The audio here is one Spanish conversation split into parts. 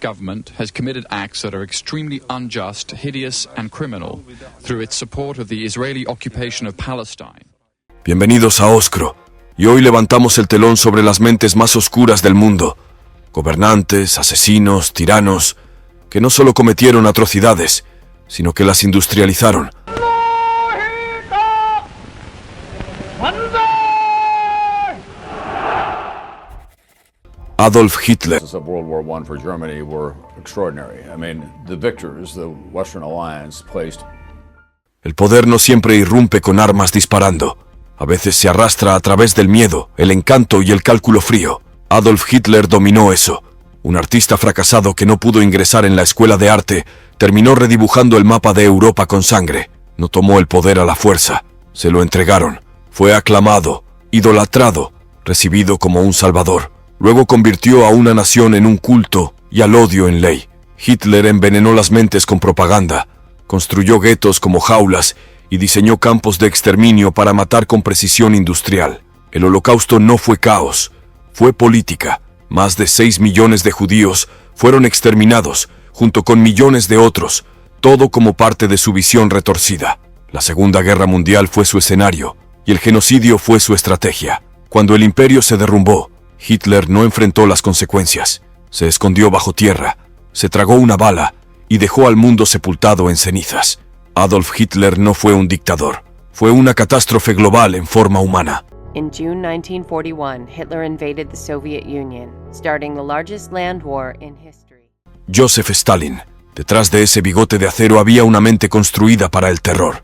government has committed acts that are extremely unjust, hideous, and criminal through its support of the Israeli occupation of Palestine. Bienvenidos a Oscro, y hoy levantamos el telón sobre las mentes más oscuras del mundo. Gobernantes, asesinos, tiranos, que no solo cometieron atrocidades, sino que las industrializaron. Adolf Hitler. Of World War I for Germany were extraordinary. I mean, the victors, the Western Alliance, placed. El poder no siempre irrumpe con armas disparando. A veces se arrastra a través del miedo, el encanto y el cálculo frío. Adolf Hitler dominó eso. Un artista fracasado que no pudo ingresar en la escuela de arte terminó redibujando el mapa de Europa con sangre. No tomó el poder a la fuerza. Se lo entregaron. Fue aclamado, idolatrado, recibido como un salvador. Luego convirtió a una nación en un culto y al odio en ley. Hitler envenenó las mentes con propaganda, construyó guetos como jaulas y diseñó campos de exterminio para matar con precisión industrial. El Holocausto no fue caos, fue política. Más de 6 millones de judíos fueron exterminados, junto con millones de otros, todo como parte de su visión retorcida. La Segunda Guerra Mundial fue su escenario, y el genocidio fue su estrategia. Cuando el imperio se derrumbó, Hitler no enfrentó las consecuencias. Se escondió bajo tierra, se tragó una bala y dejó al mundo sepultado en cenizas. Adolf Hitler no fue un dictador, fue una catástrofe global en forma humana. In June 1941, Hitler invaded the Soviet Union, starting the largest land war in history. Joseph Stalin. Detrás de ese bigote de acero había una mente construida para el terror.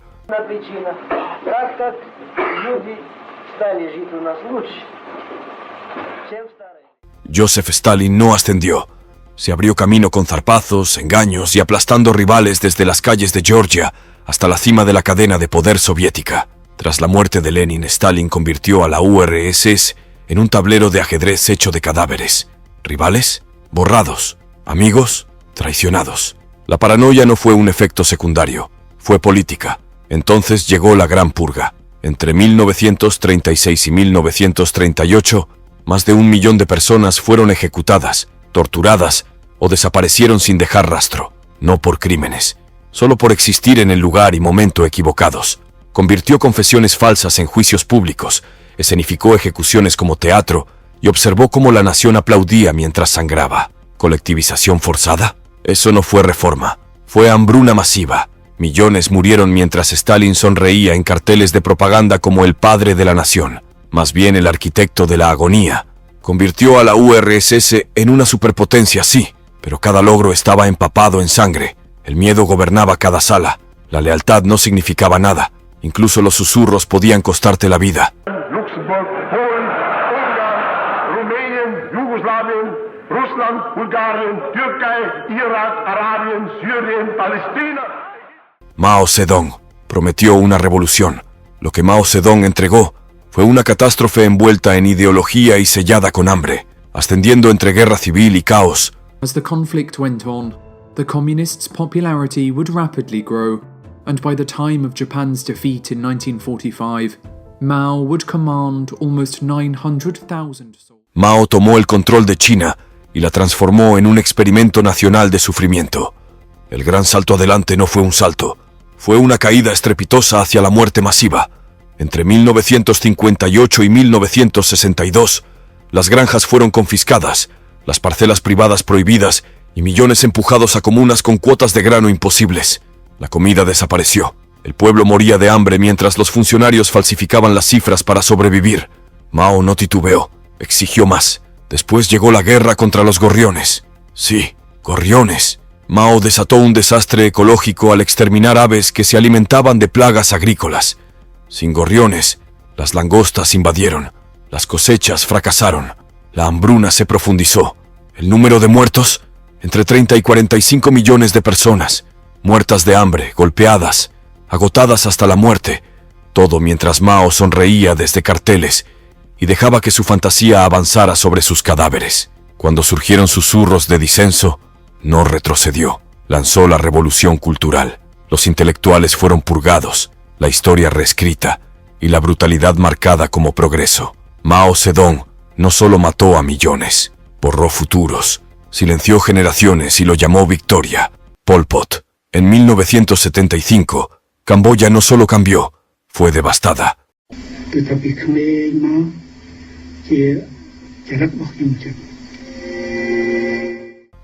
Joseph Stalin no ascendió. Se abrió camino con zarpazos, engaños y aplastando rivales desde las calles de Georgia hasta la cima de la cadena de poder soviética. Tras la muerte de Lenin, Stalin convirtió a la URSS en un tablero de ajedrez hecho de cadáveres. Rivales, borrados. Amigos, traicionados. La paranoia no fue un efecto secundario, fue política. Entonces llegó la Gran Purga. Entre 1936 y 1938, más de 1 millón de personas fueron ejecutadas, torturadas o desaparecieron sin dejar rastro. No por crímenes, solo por existir en el lugar y momento equivocados. Convirtió confesiones falsas en juicios públicos, escenificó ejecuciones como teatro y observó cómo la nación aplaudía mientras sangraba. ¿Colectivización forzada? Eso no fue reforma, fue hambruna masiva. Millones murieron mientras Stalin sonreía en carteles de propaganda como el padre de la nación. Más bien el arquitecto de la agonía. Convirtió a la URSS en una superpotencia, sí, pero cada logro estaba empapado en sangre. El miedo gobernaba cada sala. La lealtad no significaba nada. Incluso los susurros podían costarte la vida. Luxemburg, Polen, Ungarn, Rumänien, Jugoslawien, Russland, Bulgarien, Türkei, Irak, Arabien, Syrien, Palestina. Mao Zedong prometió una revolución. Lo que Mao Zedong entregó fue una catástrofe envuelta en ideología y sellada con hambre, ascendiendo entre guerra civil y caos. As the conflict went on, the communists' popularity would rapidly grow, and by the time of Japan's defeat in 1945, Mao would command almost 900,000 soldiers. Mao tomó el control de China y la transformó en un experimento nacional de sufrimiento. El gran salto adelante no fue un salto, fue una caída estrepitosa hacia la muerte masiva. Entre 1958 y 1962, las granjas fueron confiscadas, las parcelas privadas prohibidas y millones empujados a comunas con cuotas de grano imposibles. La comida desapareció. El pueblo moría de hambre mientras los funcionarios falsificaban las cifras para sobrevivir. Mao no titubeó, exigió más. Después llegó la guerra contra los gorriones. Sí, gorriones. Mao desató un desastre ecológico al exterminar aves que se alimentaban de plagas agrícolas. Sin gorriones, las langostas invadieron, las cosechas fracasaron, la hambruna se profundizó. El número de muertos, entre 30 y 45 millones de personas, muertas de hambre, golpeadas, agotadas hasta la muerte, todo mientras Mao sonreía desde carteles y dejaba que su fantasía avanzara sobre sus cadáveres. Cuando surgieron susurros de disenso, no retrocedió, lanzó la revolución cultural. Los intelectuales fueron purgados, la historia reescrita y la brutalidad marcada como progreso. Mao Zedong no solo mató a millones, borró futuros, silenció generaciones y lo llamó victoria. Pol Pot. En 1975, Camboya no solo cambió, fue devastada.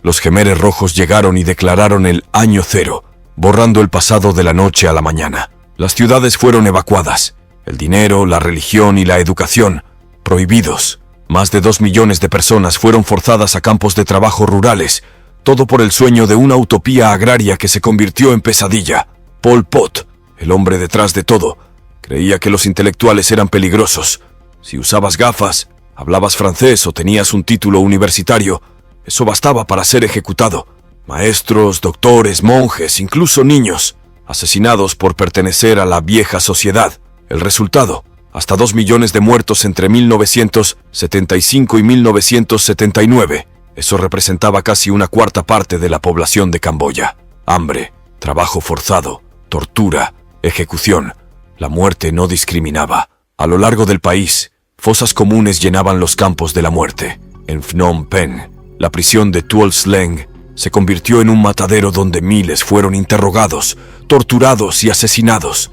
Los Khmeres rojos llegaron y declararon el Año Cero, borrando el pasado de la noche a la mañana. Las ciudades fueron evacuadas, el dinero, la religión y la educación prohibidos. Más de 2 millones de personas fueron forzadas a campos de trabajo rurales, todo por el sueño de una utopía agraria que se convirtió en pesadilla. Pol Pot, el hombre detrás de todo, creía que los intelectuales eran peligrosos. Si usabas gafas, hablabas francés o tenías un título universitario, eso bastaba para ser ejecutado. Maestros, doctores, monjes, incluso niños, asesinados por pertenecer a la vieja sociedad. El resultado, hasta 2 millones de muertos entre 1975 y 1979. Eso representaba casi una cuarta parte de la población de Camboya. Hambre, trabajo forzado, tortura, ejecución. La muerte no discriminaba. A lo largo del país, fosas comunes llenaban los campos de la muerte. En Phnom Penh, la prisión de Tuol Sleng se convirtió en un matadero donde miles fueron interrogados, torturados y asesinados.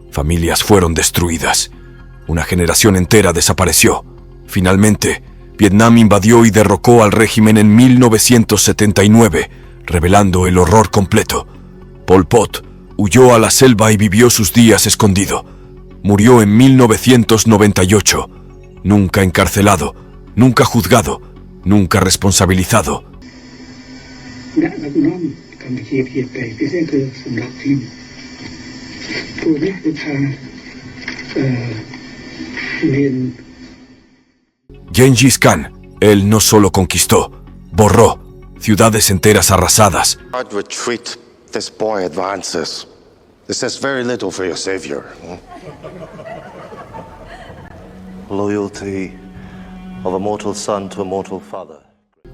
Familias fueron destruidas. Una generación entera desapareció. Finalmente, Vietnam invadió y derrocó al régimen en 1979, revelando el horror completo. Pol Pot huyó a la selva y vivió sus días escondido. Murió en 1998, nunca encarcelado, nunca juzgado, nunca responsabilizado. Genghis Khan, él no solo conquistó, borró ciudades enteras arrasadas. This boy advances. This says very little for your savior. Loyalty of a mortal son to a mortal father.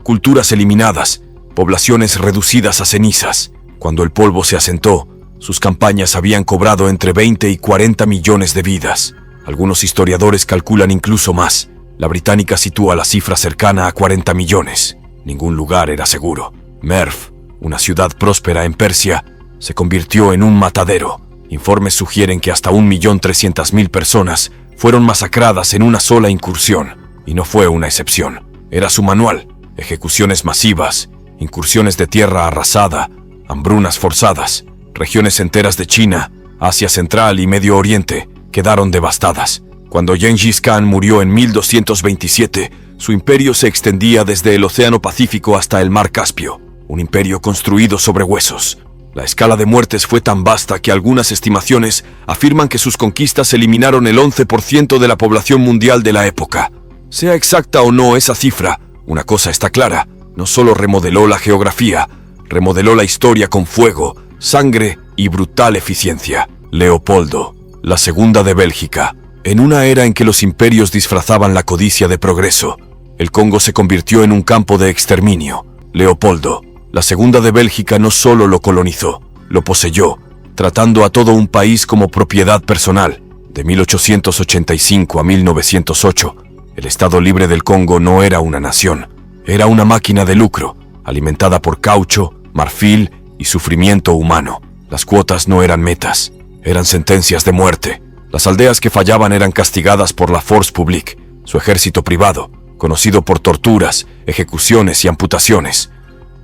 Culturas eliminadas, poblaciones reducidas a cenizas. Cuando el polvo se asentó, sus campañas habían cobrado entre 20 y 40 millones de vidas. Algunos historiadores calculan incluso más. La británica sitúa la cifra cercana a 40 millones. Ningún lugar era seguro. Merv, una ciudad próspera en Persia, se convirtió en un matadero. Informes sugieren que hasta 1.300.000 personas fueron masacradas en una sola incursión, y no fue una excepción. Era su manual: ejecuciones masivas, incursiones de tierra arrasada, hambrunas forzadas. Regiones enteras de China, Asia Central y Medio Oriente quedaron devastadas. Cuando Genghis Khan murió en 1227, su imperio se extendía desde el Océano Pacífico hasta el Mar Caspio. Un imperio construido sobre huesos. La escala de muertes fue tan vasta que algunas estimaciones afirman que sus conquistas eliminaron el 11% de la población mundial de la época. Sea exacta o no esa cifra, una cosa está clara: no solo remodeló la geografía, remodeló la historia con fuego, sangre y brutal eficiencia. Leopoldo, la Segunda de Bélgica. En una era en que los imperios disfrazaban la codicia de progreso, el Congo se convirtió en un campo de exterminio. Leopoldo, la Segunda de Bélgica, no solo lo colonizó, lo poseyó, tratando a todo un país como propiedad personal. De 1885 a 1908, el Estado Libre del Congo no era una nación, era una máquina de lucro, alimentada por caucho, marfil y sufrimiento humano. Las cuotas no eran metas, eran sentencias de muerte. Las aldeas que fallaban eran castigadas por la Force Publique, su ejército privado, conocido por torturas, ejecuciones y amputaciones.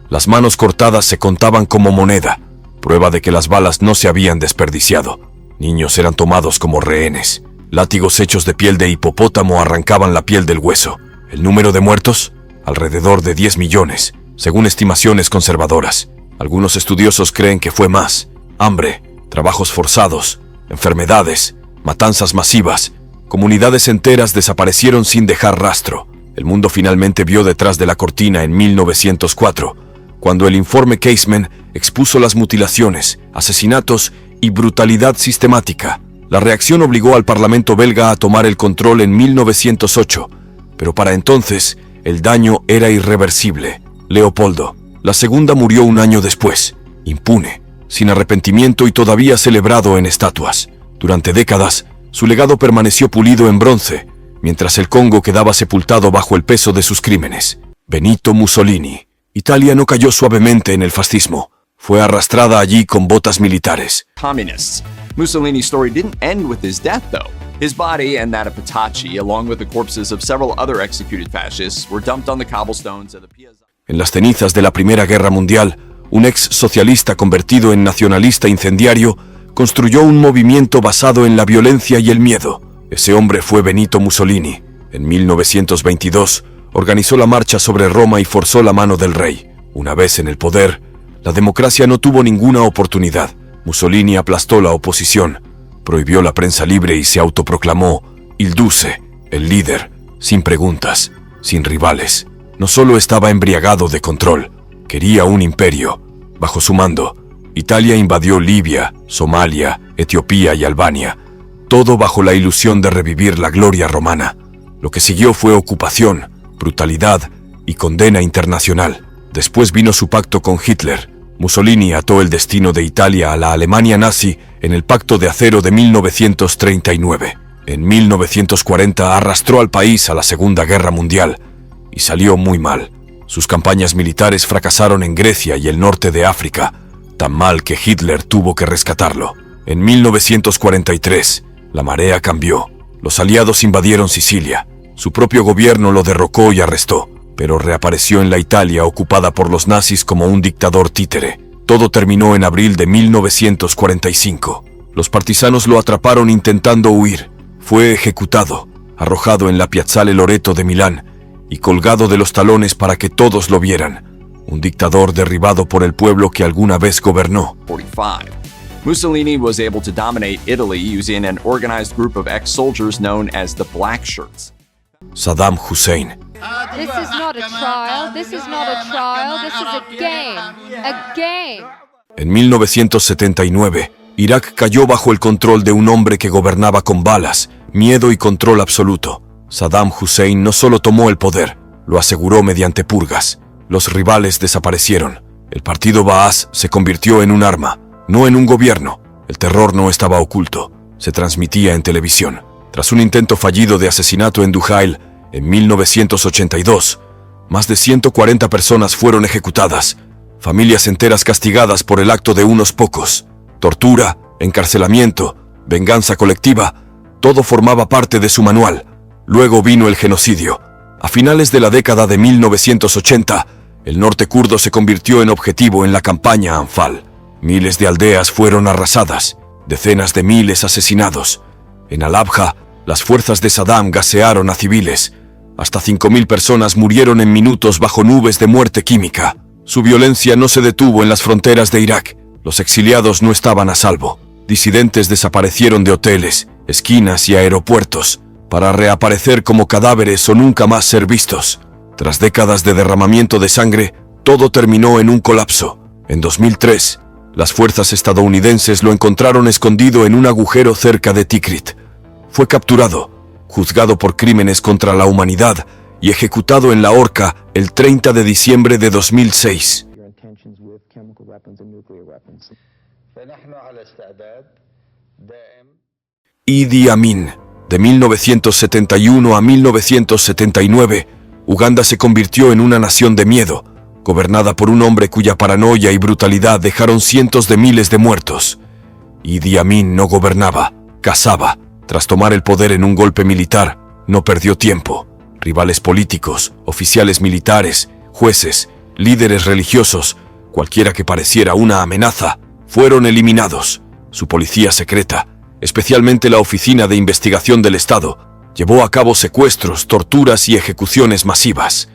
Las manos cortadas se contaban como moneda, prueba de que las balas no se habían desperdiciado. Niños eran tomados como rehenes. Látigos hechos de piel de hipopótamo arrancaban la piel del hueso. ¿El número de muertos? Alrededor de 10 millones, según estimaciones conservadoras. Algunos estudiosos creen que fue más. Hambre, trabajos forzados, enfermedades, matanzas masivas. Comunidades enteras desaparecieron sin dejar rastro. El mundo finalmente vio detrás de la cortina en 1904, cuando el informe Caseman expuso las mutilaciones, asesinatos y brutalidad sistemática. La reacción obligó al Parlamento belga a tomar el control en 1908, pero para entonces el daño era irreversible. Leopoldo, la Segunda, murió un año después, impune, sin arrepentimiento y todavía celebrado en estatuas. Durante décadas, su legado permaneció pulido en bronce, mientras el Congo quedaba sepultado bajo el peso de sus crímenes. Benito Mussolini, Italia no cayó suavemente en el fascismo. Fue arrastrada allí con botas militares. Communists. Mussolini's story didn't end with his death, though. His body and that of Petacci, along with the corpses of several other executed fascists, were dumped on the cobblestones of the Piazza. En las cenizas de la Primera Guerra Mundial, un ex socialista convertido en nacionalista incendiario construyó un movimiento basado en la violencia y el miedo. Ese hombre fue Benito Mussolini. En 1922, organizó la marcha sobre Roma y forzó la mano del rey. Una vez en el poder, la democracia no tuvo ninguna oportunidad. Mussolini aplastó la oposición, prohibió la prensa libre y se autoproclamó Il Duce, el líder, sin preguntas, sin rivales. No solo estaba embriagado de control, quería un imperio. Bajo su mando, Italia invadió Libia, Somalia, Etiopía y Albania, todo bajo la ilusión de revivir la gloria romana. Lo que siguió fue ocupación, brutalidad y condena internacional. Después vino su pacto con Hitler. Mussolini ató el destino de Italia a la Alemania nazi en el Pacto de Acero de 1939. En 1940 arrastró al país a la Segunda Guerra Mundial y salió muy mal. Sus campañas militares fracasaron en Grecia y el norte de África, tan mal que Hitler tuvo que rescatarlo. En 1943, la marea cambió. Los aliados invadieron Sicilia. Su propio gobierno lo derrocó y arrestó, pero reapareció en la Italia ocupada por los nazis como un dictador títere. Todo terminó en abril de 1945. Los partisanos lo atraparon intentando huir. Fue ejecutado, arrojado en la Piazzale Loreto de Milán y colgado de los talones para que todos lo vieran. Un dictador derribado por el pueblo que alguna vez gobernó. 45. Mussolini was able to dominate Italy using an organized group of ex-soldiers known as the Black Shirts. Saddam Hussein. This is not a trial. This is not a trial. This is a game. A game. En 1979, Irak cayó bajo el control de un hombre que gobernaba con balas, miedo y control absoluto. Saddam Hussein no solo tomó el poder, lo aseguró mediante purgas. Los rivales desaparecieron. El partido Baas se convirtió en un arma, no en un gobierno. El terror no estaba oculto, se transmitía en televisión. Tras un intento fallido de asesinato en Dujail, en 1982, más de 140 personas fueron ejecutadas, familias enteras castigadas por el acto de unos pocos. Tortura, encarcelamiento, venganza colectiva, todo formaba parte de su manual. Luego vino el genocidio. A finales de la década de 1980, el norte kurdo se convirtió en objetivo en la campaña Anfal. Miles de aldeas fueron arrasadas, decenas de miles asesinados. En Al-Abja, las fuerzas de Saddam gasearon a civiles. Hasta 5.000 personas murieron en minutos bajo nubes de muerte química. Su violencia no se detuvo en las fronteras de Irak. Los exiliados no estaban a salvo. Disidentes desaparecieron de hoteles, esquinas y aeropuertos, para reaparecer como cadáveres o nunca más ser vistos. Tras décadas de derramamiento de sangre, todo terminó en un colapso. En 2003, las fuerzas estadounidenses lo encontraron escondido en un agujero cerca de Tikrit. Fue capturado, juzgado por crímenes contra la humanidad y ejecutado en la horca el 30 de diciembre de 2006. Idi Amin. De 1971 a 1979, Uganda se convirtió en una nación de miedo, gobernada por un hombre cuya paranoia y brutalidad dejaron cientos de miles de muertos. Idi Amin no gobernaba, cazaba. Tras tomar el poder en un golpe militar, no perdió tiempo. Rivales políticos, oficiales militares, jueces, líderes religiosos, cualquiera que pareciera una amenaza, fueron eliminados. Su policía secreta, especialmente la Oficina de Investigación del Estado, llevó a cabo secuestros, torturas y ejecuciones masivas.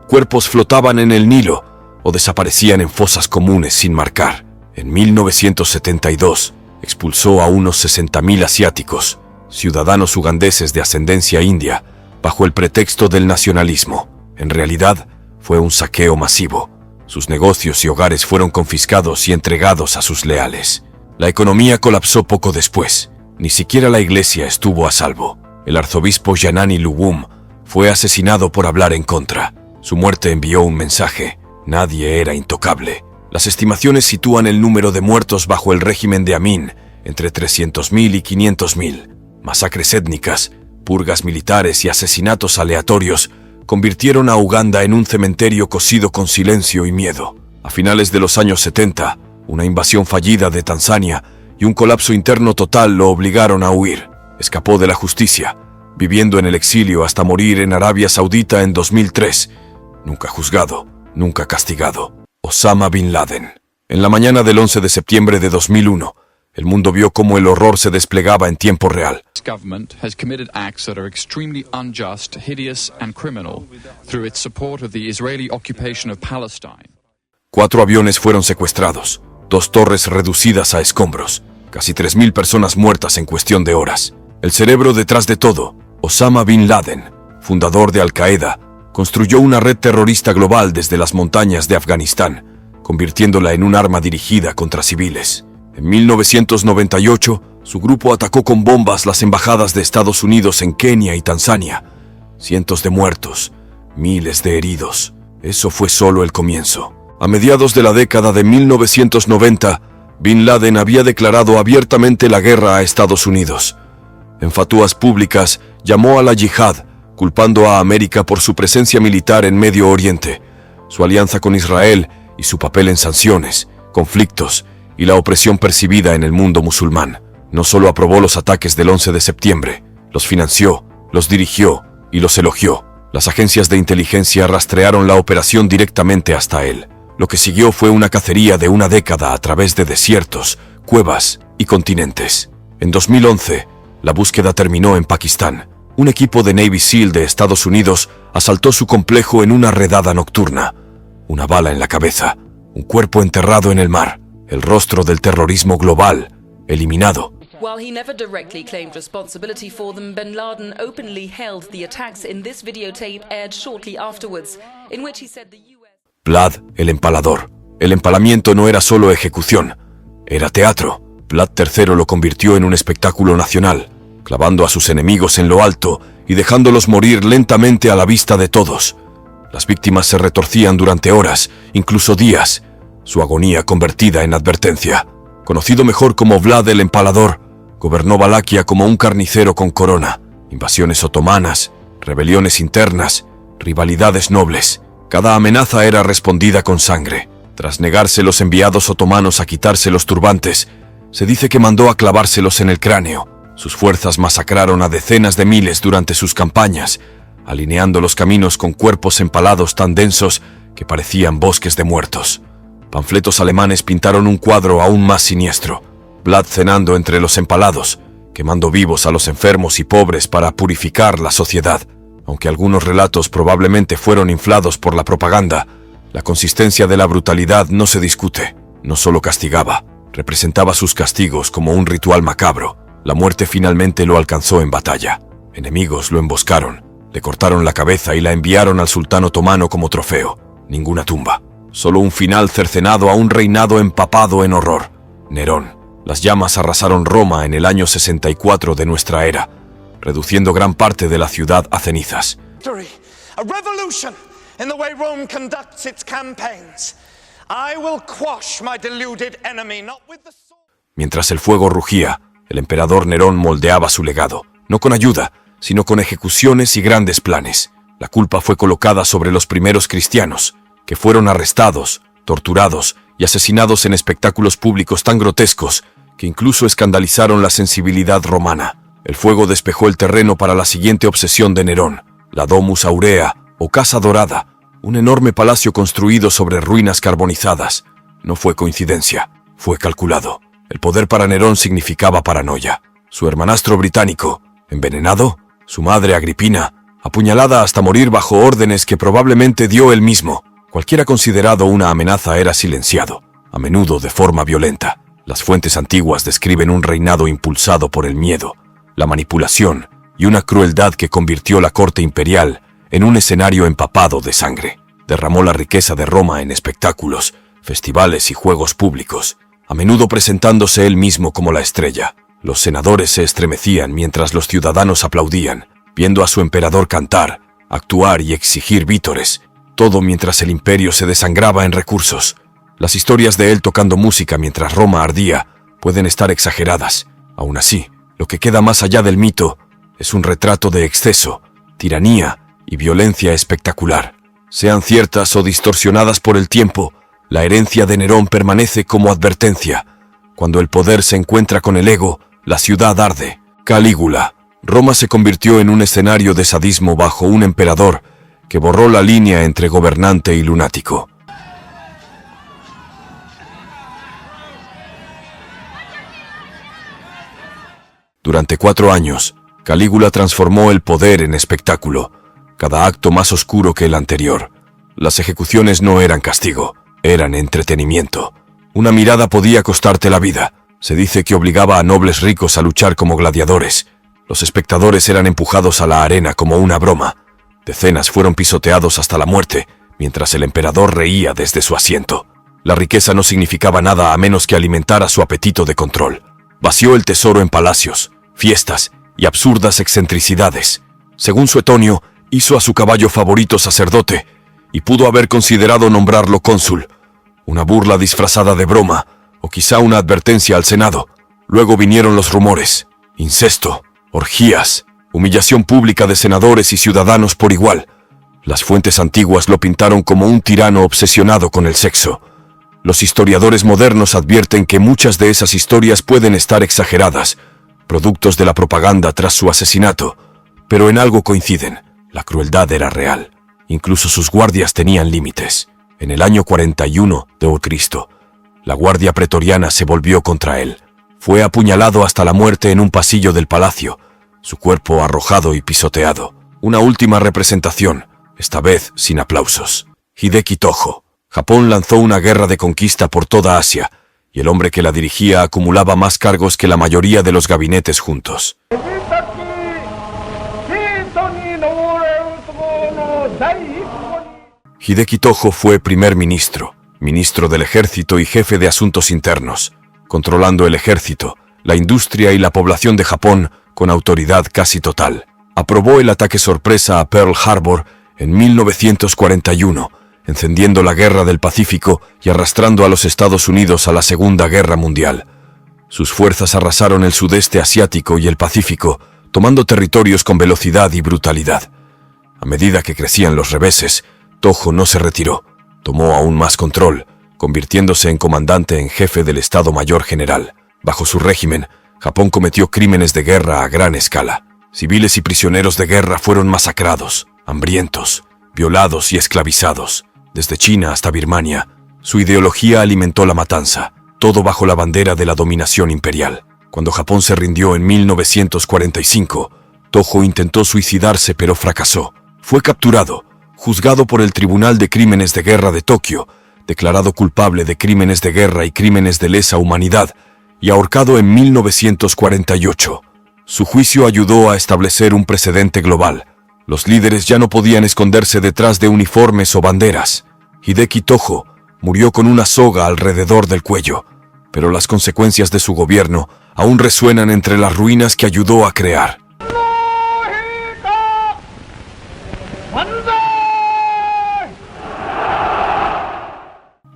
Cuerpos flotaban en el Nilo o desaparecían en fosas comunes sin marcar. En 1972, expulsó a unos 60.000 asiáticos, ciudadanos ugandeses de ascendencia india, bajo el pretexto del nacionalismo. En realidad, fue un saqueo masivo. Sus negocios y hogares fueron confiscados y entregados a sus leales. La economía colapsó poco después. Ni siquiera la iglesia estuvo a salvo. El arzobispo Janani Luwum fue asesinado por hablar en contra. Su muerte envió un mensaje: nadie era intocable. Las estimaciones sitúan el número de muertos bajo el régimen de Amin entre 300.000 y 500.000. Masacres étnicas, purgas militares y asesinatos aleatorios convirtieron a Uganda en un cementerio cosido con silencio y miedo. A finales de los años 70, una invasión fallida de Tanzania y un colapso interno total lo obligaron a huir. Escapó de la justicia, viviendo en el exilio hasta morir en Arabia Saudita en 2003. Nunca juzgado, nunca castigado. Osama Bin Laden. En la mañana del 11 de septiembre de 2001, el mundo vio cómo el horror se desplegaba en tiempo real. Government has committed acts that are extremely unjust, hideous and criminal through its support of the Israeli occupation of Palestine. 4 aviones fueron secuestrados, 2 torres reducidas a escombros, casi 3.000 personas muertas en cuestión de horas. El cerebro detrás de todo, Osama Bin Laden, fundador de Al-Qaeda, construyó una red terrorista global desde las montañas de Afganistán, convirtiéndola en un arma dirigida contra civiles. En 1998, su grupo atacó con bombas las embajadas de Estados Unidos en Kenia y Tanzania. Cientos de muertos, miles de heridos. Eso fue solo el comienzo. A mediados de la década de 1990, Bin Laden había declarado abiertamente la guerra a Estados Unidos. En fatúas públicas, llamó a la yihad, culpando a América por su presencia militar en Medio Oriente, su alianza con Israel y su papel en sanciones, conflictos y la opresión percibida en el mundo musulmán. No solo aprobó los ataques del 11 de septiembre, los financió, los dirigió y los elogió. Las agencias de inteligencia rastrearon la operación directamente hasta él. Lo que siguió fue una cacería de una década a través de desiertos, cuevas y continentes. En 2011, la búsqueda terminó en Pakistán. Un equipo de Navy SEAL de Estados Unidos asaltó su complejo en una redada nocturna. Una bala en la cabeza, un cuerpo enterrado en el mar, el rostro del terrorismo global, eliminado. While he never directly claimed responsibility for them, Bin Laden openly held the attacks in this videotape aired shortly afterwards, in which he said the US... Vlad, el empalador. El empalamiento no era solo ejecución, era teatro. Vlad III lo convirtió en un espectáculo nacional, clavando a sus enemigos en lo alto y dejándolos morir lentamente a la vista de todos. Las víctimas se retorcían durante horas, incluso días, su agonía convertida en advertencia. Conocido mejor como Vlad el Empalador, gobernó Valaquia como un carnicero con corona. Invasiones otomanas, rebeliones internas, rivalidades nobles. Cada amenaza era respondida con sangre. Tras negarse los enviados otomanos a quitarse los turbantes, se dice que mandó a clavárselos en el cráneo. Sus fuerzas masacraron a decenas de miles durante sus campañas, alineando los caminos con cuerpos empalados tan densos que parecían bosques de muertos. Panfletos alemanes pintaron un cuadro aún más siniestro. Vlad cenando entre los empalados, quemando vivos a los enfermos y pobres para purificar la sociedad. Aunque algunos relatos probablemente fueron inflados por la propaganda, la consistencia de la brutalidad no se discute. No solo castigaba, representaba sus castigos como un ritual macabro. La muerte finalmente lo alcanzó en batalla. Enemigos lo emboscaron, le cortaron la cabeza y la enviaron al sultán otomano como trofeo. Ninguna tumba. Solo un final cercenado a un reinado empapado en horror. Nerón. Las llamas arrasaron Roma en el año 64 de nuestra era, reduciendo gran parte de la ciudad a cenizas. A revolution in the way Rome conducts its campaigns. I will quash my deluded enemy, not with the sword. Mientras el fuego rugía, el emperador Nerón moldeaba su legado, no con ayuda, sino con ejecuciones y grandes planes. La culpa fue colocada sobre los primeros cristianos, que fueron arrestados, torturados y asesinados en espectáculos públicos tan grotescos que incluso escandalizaron la sensibilidad romana. El fuego despejó el terreno para la siguiente obsesión de Nerón, la Domus Aurea, o Casa Dorada, un enorme palacio construido sobre ruinas carbonizadas. No fue coincidencia, fue calculado. El poder para Nerón significaba paranoia. Su hermanastro británico, envenenado, su madre Agripina, apuñalada hasta morir bajo órdenes que probablemente dio él mismo. Cualquiera considerado una amenaza era silenciado, a menudo de forma violenta. Las fuentes antiguas describen un reinado impulsado por el miedo, la manipulación y una crueldad que convirtió la corte imperial en un escenario empapado de sangre. Derramó la riqueza de Roma en espectáculos, festivales y juegos públicos, a menudo presentándose él mismo como la estrella. Los senadores se estremecían mientras los ciudadanos aplaudían, viendo a su emperador cantar, actuar y exigir vítores, todo mientras el imperio se desangraba en recursos. Las historias de él tocando música mientras Roma ardía pueden estar exageradas. Aún así, lo que queda más allá del mito es un retrato de exceso, tiranía y violencia espectacular. Sean ciertas o distorsionadas por el tiempo, la herencia de Nerón permanece como advertencia. Cuando el poder se encuentra con el ego, la ciudad arde. Calígula. Roma se convirtió en un escenario de sadismo bajo un emperador que borró la línea entre gobernante y lunático. Durante 4 años, Calígula transformó el poder en espectáculo, cada acto más oscuro que el anterior. Las ejecuciones no eran castigo, eran entretenimiento. Una mirada podía costarte la vida. Se dice que obligaba a nobles ricos a luchar como gladiadores. Los espectadores eran empujados a la arena como una broma. Decenas fueron pisoteados hasta la muerte, mientras el emperador reía desde su asiento. La riqueza no significaba nada a menos que alimentara su apetito de control. Vació el tesoro en palacios, fiestas y absurdas excentricidades. Según Suetonio, hizo a su caballo favorito sacerdote y pudo haber considerado nombrarlo cónsul. Una burla disfrazada de broma, o quizá una advertencia al Senado. Luego vinieron los rumores, incesto, orgías, humillación pública de senadores y ciudadanos por igual. Las fuentes antiguas lo pintaron como un tirano obsesionado con el sexo. Los historiadores modernos advierten que muchas de esas historias pueden estar exageradas, productos de la propaganda tras su asesinato, pero en algo coinciden: la crueldad era real. Incluso sus guardias tenían límites. En el año 41 d.C., la guardia pretoriana se volvió contra él. Fue apuñalado hasta la muerte en un pasillo del palacio, su cuerpo arrojado y pisoteado. Una última representación, esta vez sin aplausos. Hideki Tojo. Japón lanzó una guerra de conquista por toda Asia, y el hombre que la dirigía acumulaba más cargos que la mayoría de los gabinetes juntos. Hideki Tojo fue primer ministro, ministro del ejército y jefe de asuntos internos, controlando el ejército, la industria y la población de Japón con autoridad casi total. Aprobó el ataque sorpresa a Pearl Harbor en 1941, encendiendo la Guerra del Pacífico y arrastrando a los Estados Unidos a la Segunda Guerra Mundial. Sus fuerzas arrasaron el sudeste asiático y el Pacífico, tomando territorios con velocidad y brutalidad. A medida que crecían los reveses, Tojo no se retiró, tomó aún más control, convirtiéndose en comandante en jefe del Estado Mayor General. Bajo su régimen, Japón cometió crímenes de guerra a gran escala. Civiles y prisioneros de guerra fueron masacrados, hambrientos, violados y esclavizados. Desde China hasta Birmania, su ideología alimentó la matanza, todo bajo la bandera de la dominación imperial. Cuando Japón se rindió en 1945, Tojo intentó suicidarse pero fracasó. Fue capturado, juzgado por el Tribunal de Crímenes de Guerra de Tokio, declarado culpable de crímenes de guerra y crímenes de lesa humanidad, y ahorcado en 1948. Su juicio ayudó a establecer un precedente global. Los líderes ya no podían esconderse detrás de uniformes o banderas. Hideki Tojo murió con una soga alrededor del cuello, pero las consecuencias de su gobierno aún resuenan entre las ruinas que ayudó a crear.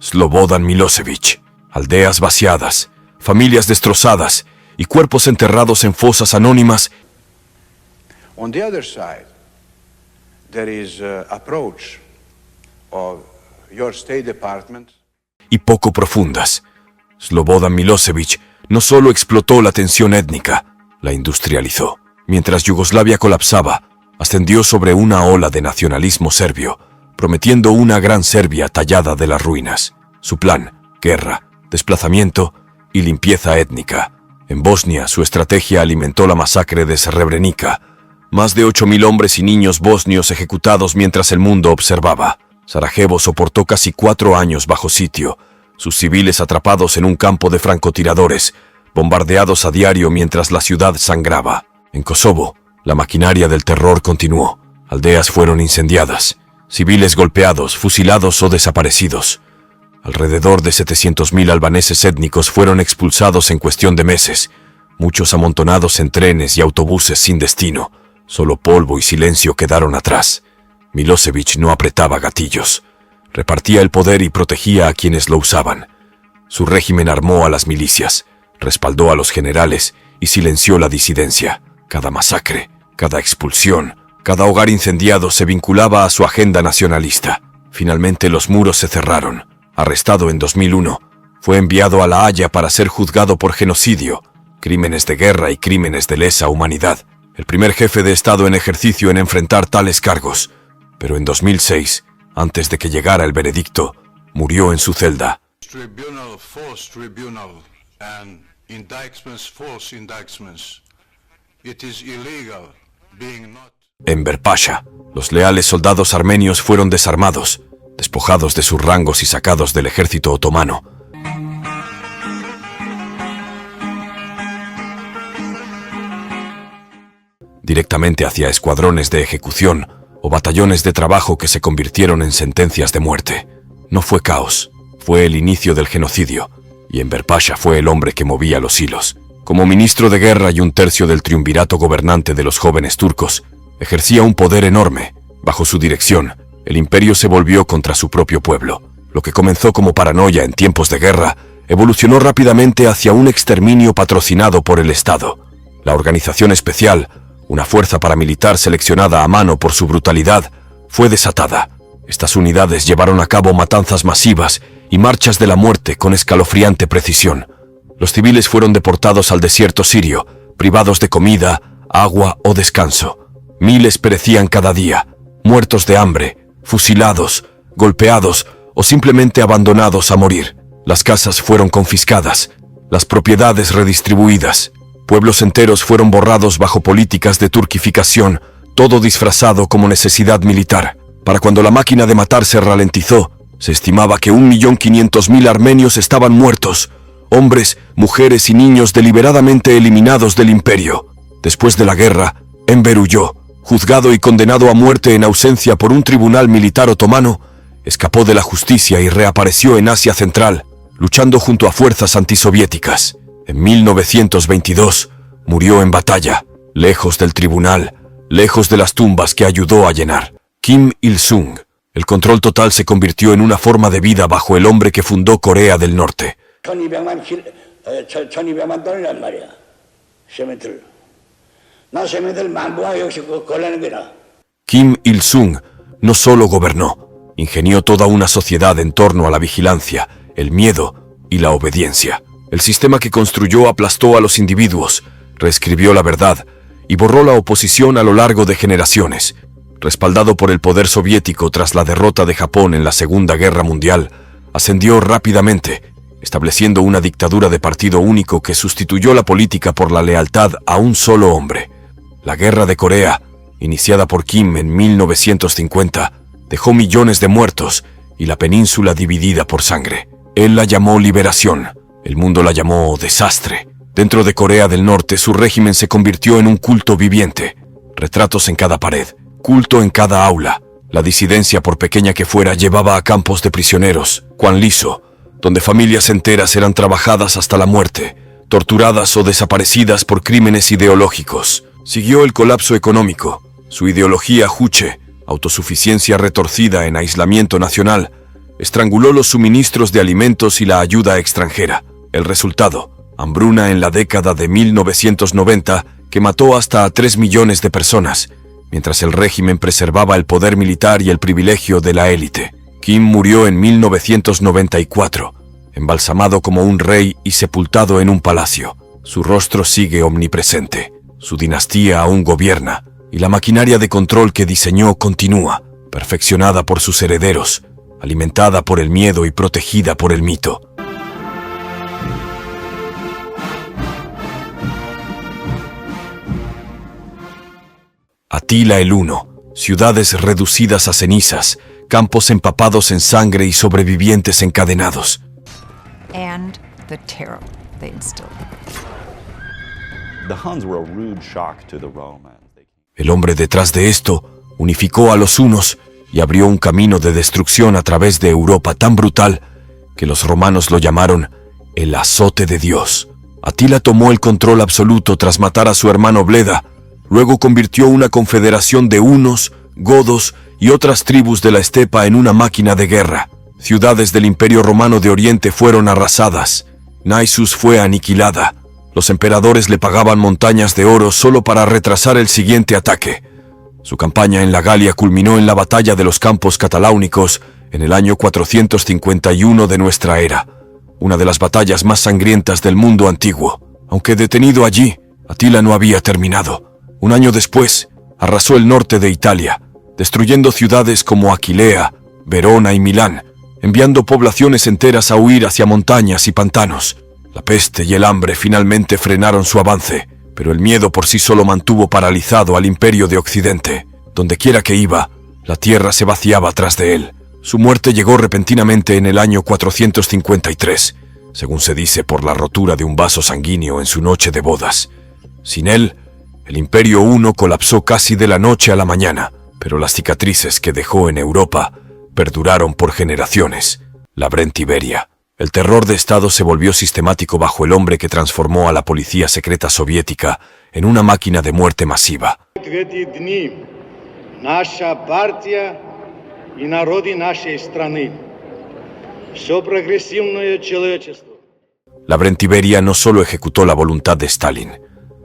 Slobodan Milošević. Aldeas vaciadas, familias destrozadas y cuerpos enterrados en fosas anónimas. On the other side, there is approach of your State Department. Y poco profundas. Slobodan Milošević no solo explotó la tensión étnica, la industrializó. Mientras Yugoslavia colapsaba, ascendió sobre una ola de nacionalismo serbio, prometiendo una gran Serbia tallada de las ruinas. Su plan: guerra, desplazamiento y limpieza étnica. En Bosnia, su estrategia alimentó la masacre de Srebrenica. Más de 8.000 hombres y niños bosnios ejecutados mientras el mundo observaba. Sarajevo soportó casi 4 años bajo sitio, sus civiles atrapados en un campo de francotiradores, bombardeados a diario mientras la ciudad sangraba. En Kosovo, la maquinaria del terror continuó. Aldeas fueron incendiadas, civiles golpeados, fusilados o desaparecidos. Alrededor de 700.000 albaneses étnicos fueron expulsados en cuestión de meses, muchos amontonados en trenes y autobuses sin destino. Solo polvo y silencio quedaron atrás. Milošević no apretaba gatillos. Repartía el poder y protegía a quienes lo usaban. Su régimen armó a las milicias, respaldó a los generales y silenció la disidencia. Cada masacre, cada expulsión, Cada hogar incendiado se vinculaba a su agenda nacionalista. Finalmente los muros se cerraron. Arrestado en 2001, fue enviado a La Haya para ser juzgado por genocidio, crímenes de guerra y crímenes de lesa humanidad. El primer jefe de Estado en ejercicio en enfrentar tales cargos. Pero en 2006, antes de que llegara el veredicto, murió en su celda. Enver Pasha, los leales soldados armenios fueron desarmados, despojados de sus rangos y sacados del ejército otomano. Directamente hacia escuadrones de ejecución o batallones de trabajo que se convirtieron en sentencias de muerte. No fue caos, fue el inicio del genocidio, y Enver Pasha fue el hombre que movía los hilos. Como ministro de guerra y un tercio del triunvirato gobernante de los jóvenes turcos, ejercía un poder enorme. Bajo su dirección, el imperio se volvió contra su propio pueblo. Lo que comenzó como paranoia en tiempos de guerra, evolucionó rápidamente hacia un exterminio patrocinado por el Estado. La organización especial, una fuerza paramilitar seleccionada a mano por su brutalidad, fue desatada. Estas unidades llevaron a cabo matanzas masivas y marchas de la muerte con escalofriante precisión. Los civiles fueron deportados al desierto sirio, privados de comida, agua o descanso. Miles perecían cada día, muertos de hambre, fusilados, golpeados o simplemente abandonados a morir. Las casas fueron confiscadas, las propiedades redistribuidas. Pueblos enteros fueron borrados bajo políticas de turquificación, todo disfrazado como necesidad militar. Para cuando la máquina de matar se ralentizó, se estimaba que 1.500.000 armenios estaban muertos, hombres, mujeres y niños deliberadamente eliminados del imperio. Después de la guerra, Enver huyó. Juzgado y condenado a muerte en ausencia por un tribunal militar otomano, escapó de la justicia y reapareció en Asia Central, luchando junto a fuerzas antisoviéticas. En 1922, murió en batalla, lejos del tribunal, lejos de las tumbas que ayudó a llenar. Kim Il-sung. El control total se convirtió en una forma de vida bajo el hombre que fundó Corea del Norte. 1200만 돈이란 말이야. 세멘트를. 나 세멘트를 만부하 역시 걸라는 거라. Kim Il-sung no solo gobernó, ingenió toda una sociedad en torno a la vigilancia, el miedo y la obediencia. El sistema que construyó aplastó a los individuos, reescribió la verdad y borró la oposición a lo largo de generaciones. Respaldado por el poder soviético tras la derrota de Japón en la Segunda Guerra Mundial, ascendió rápidamente, estableciendo una dictadura de partido único que sustituyó la política por la lealtad a un solo hombre. La Guerra de Corea, iniciada por Kim en 1950, dejó millones de muertos y la península dividida por sangre. Él la llamó liberación, el mundo la llamó desastre. Dentro de Corea del Norte, su régimen se convirtió en un culto viviente. Retratos en cada pared, culto en cada aula. La disidencia, por pequeña que fuera, llevaba a campos de prisioneros, Kwanliso, donde familias enteras eran trabajadas hasta la muerte, torturadas o desaparecidas por crímenes ideológicos. Siguió el colapso económico. Su ideología Juche, autosuficiencia retorcida en aislamiento nacional, estranguló los suministros de alimentos y la ayuda extranjera. El resultado, hambruna en la década de 1990 que mató hasta a 3 millones de personas, mientras el régimen preservaba el poder militar y el privilegio de la élite. Kim murió en 1994, embalsamado como un rey y sepultado en un palacio. Su rostro sigue omnipresente, su dinastía aún gobierna, y la maquinaria de control que diseñó continúa, perfeccionada por sus herederos, alimentada por el miedo y protegida por el mito. Atila el Uno, ciudades reducidas a cenizas, campos empapados en sangre y sobrevivientes encadenados. And the terror they instilled. The Huns were a rude shock to the Romans. El hombre detrás de esto unificó a los hunos y abrió un camino de destrucción a través de Europa tan brutal que los romanos lo llamaron el azote de Dios. Atila tomó el control absoluto tras matar a su hermano Bleda. Luego convirtió una confederación de hunos, godos y otras tribus de la estepa en una máquina de guerra. Ciudades del Imperio Romano de Oriente fueron arrasadas. Naissus fue aniquilada. Los emperadores le pagaban montañas de oro solo para retrasar el siguiente ataque. Su campaña en la Galia culminó en la batalla de los Campos Cataláunicos en el año 451 de nuestra era, una de las batallas más sangrientas del mundo antiguo. Aunque detenido allí, Atila no había terminado. Un año después, arrasó el norte de Italia, destruyendo ciudades como Aquilea, Verona y Milán, enviando poblaciones enteras a huir hacia montañas y pantanos. La peste y el hambre finalmente frenaron su avance, pero el miedo por sí solo mantuvo paralizado al Imperio de Occidente. Dondequiera que iba, la tierra se vaciaba tras de él. Su muerte llegó repentinamente en el año 453, según se dice por la rotura de un vaso sanguíneo en su noche de bodas. Sin él, el Imperio Huno colapsó casi de la noche a la mañana, pero las cicatrices que dejó en Europa perduraron por generaciones. La Brentiberia. El terror de Estado se volvió sistemático bajo el hombre que transformó a la policía secreta soviética en una máquina de muerte masiva. La Brentiberia no solo ejecutó la voluntad de Stalin,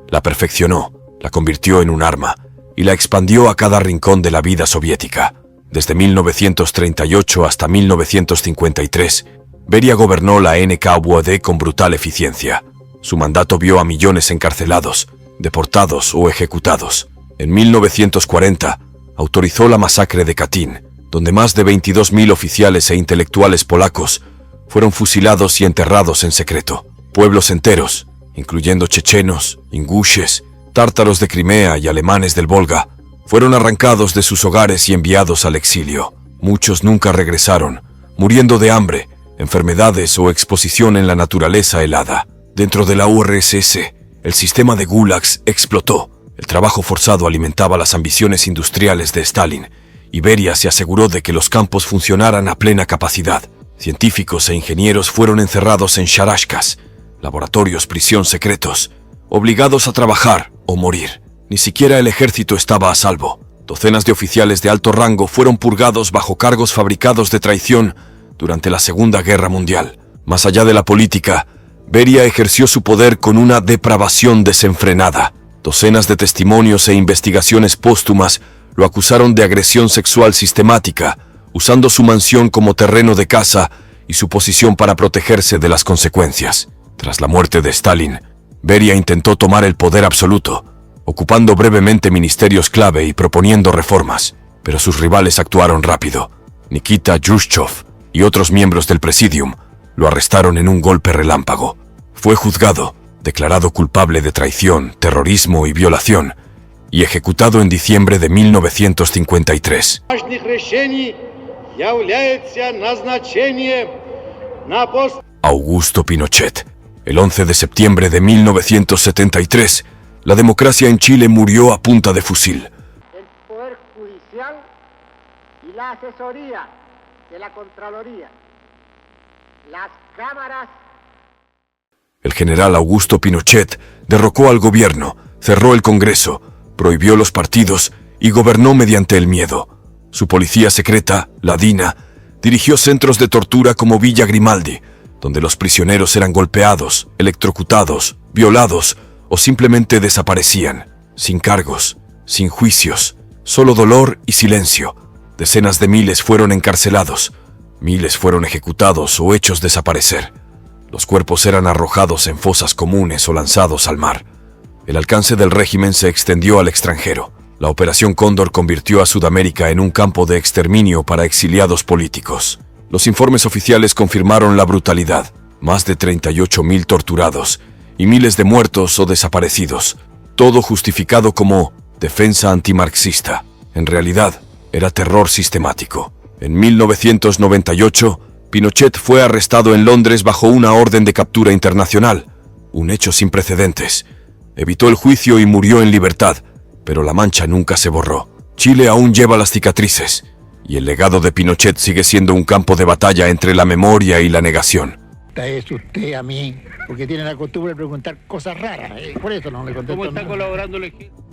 la perfeccionó, la convirtió en un arma y la expandió a cada rincón de la vida soviética. Desde 1938 hasta 1953, Beria gobernó la NKVD con brutal eficiencia. Su mandato vio a millones encarcelados, deportados o ejecutados. En 1940, autorizó la masacre de Katyn, donde más de 22.000 oficiales e intelectuales polacos fueron fusilados y enterrados en secreto. Pueblos enteros, incluyendo chechenos, ingushes, tártaros de Crimea y alemanes del Volga, fueron arrancados de sus hogares y enviados al exilio. Muchos nunca regresaron, muriendo de hambre, enfermedades o exposición en la naturaleza helada. Dentro de la URSS, el sistema de gulags explotó. El trabajo forzado alimentaba las ambiciones industriales de Stalin, y Beria se aseguró de que los campos funcionaran a plena capacidad. Científicos e ingenieros fueron encerrados en sharashkas, laboratorios prisión secretos, obligados a trabajar o morir. Ni siquiera el ejército estaba a salvo. Docenas de oficiales de alto rango fueron purgados bajo cargos fabricados de traición durante la Segunda Guerra Mundial. Más allá de la política, Beria ejerció su poder con una depravación desenfrenada. Docenas de testimonios e investigaciones póstumas lo acusaron de agresión sexual sistemática, usando su mansión como terreno de caza y su posición para protegerse de las consecuencias. Tras la muerte de Stalin, Beria intentó tomar el poder absoluto, ocupando brevemente ministerios clave y proponiendo reformas, pero sus rivales actuaron rápido. Nikita Khrushchev y otros miembros del Presidium lo arrestaron en un golpe relámpago. Fue juzgado, declarado culpable de traición, terrorismo y violación, y ejecutado en diciembre de 1953. Augusto Pinochet. El 11 de septiembre de 1973, la democracia en Chile murió a punta de fusil. El Poder Judicial y la asesoría de la Contraloría, las cámaras. El general Augusto Pinochet derrocó al gobierno, cerró el Congreso, prohibió los partidos y gobernó mediante el miedo. Su policía secreta, la DINA, dirigió centros de tortura como Villa Grimaldi, donde los prisioneros eran golpeados, electrocutados, violados o simplemente desaparecían, sin cargos, sin juicios, solo dolor y silencio. Decenas de miles fueron encarcelados, miles fueron ejecutados o hechos desaparecer. Los cuerpos eran arrojados en fosas comunes o lanzados al mar. El alcance del régimen se extendió al extranjero. La Operación Cóndor convirtió a Sudamérica en un campo de exterminio para exiliados políticos. Los informes oficiales confirmaron la brutalidad, más de 38.000 torturados y miles de muertos o desaparecidos, todo justificado como defensa antimarxista. En realidad, era terror sistemático. En 1998, Pinochet fue arrestado en Londres bajo una orden de captura internacional, un hecho sin precedentes. Evitó el juicio y murió en libertad, pero la mancha nunca se borró. Chile aún lleva las cicatrices, y el legado de Pinochet sigue siendo un campo de batalla entre la memoria y la negación. Es usted a mí, porque tiene la costumbre de preguntar cosas raras, por eso no le contesto. ¿Cómo está colaborando el equipo?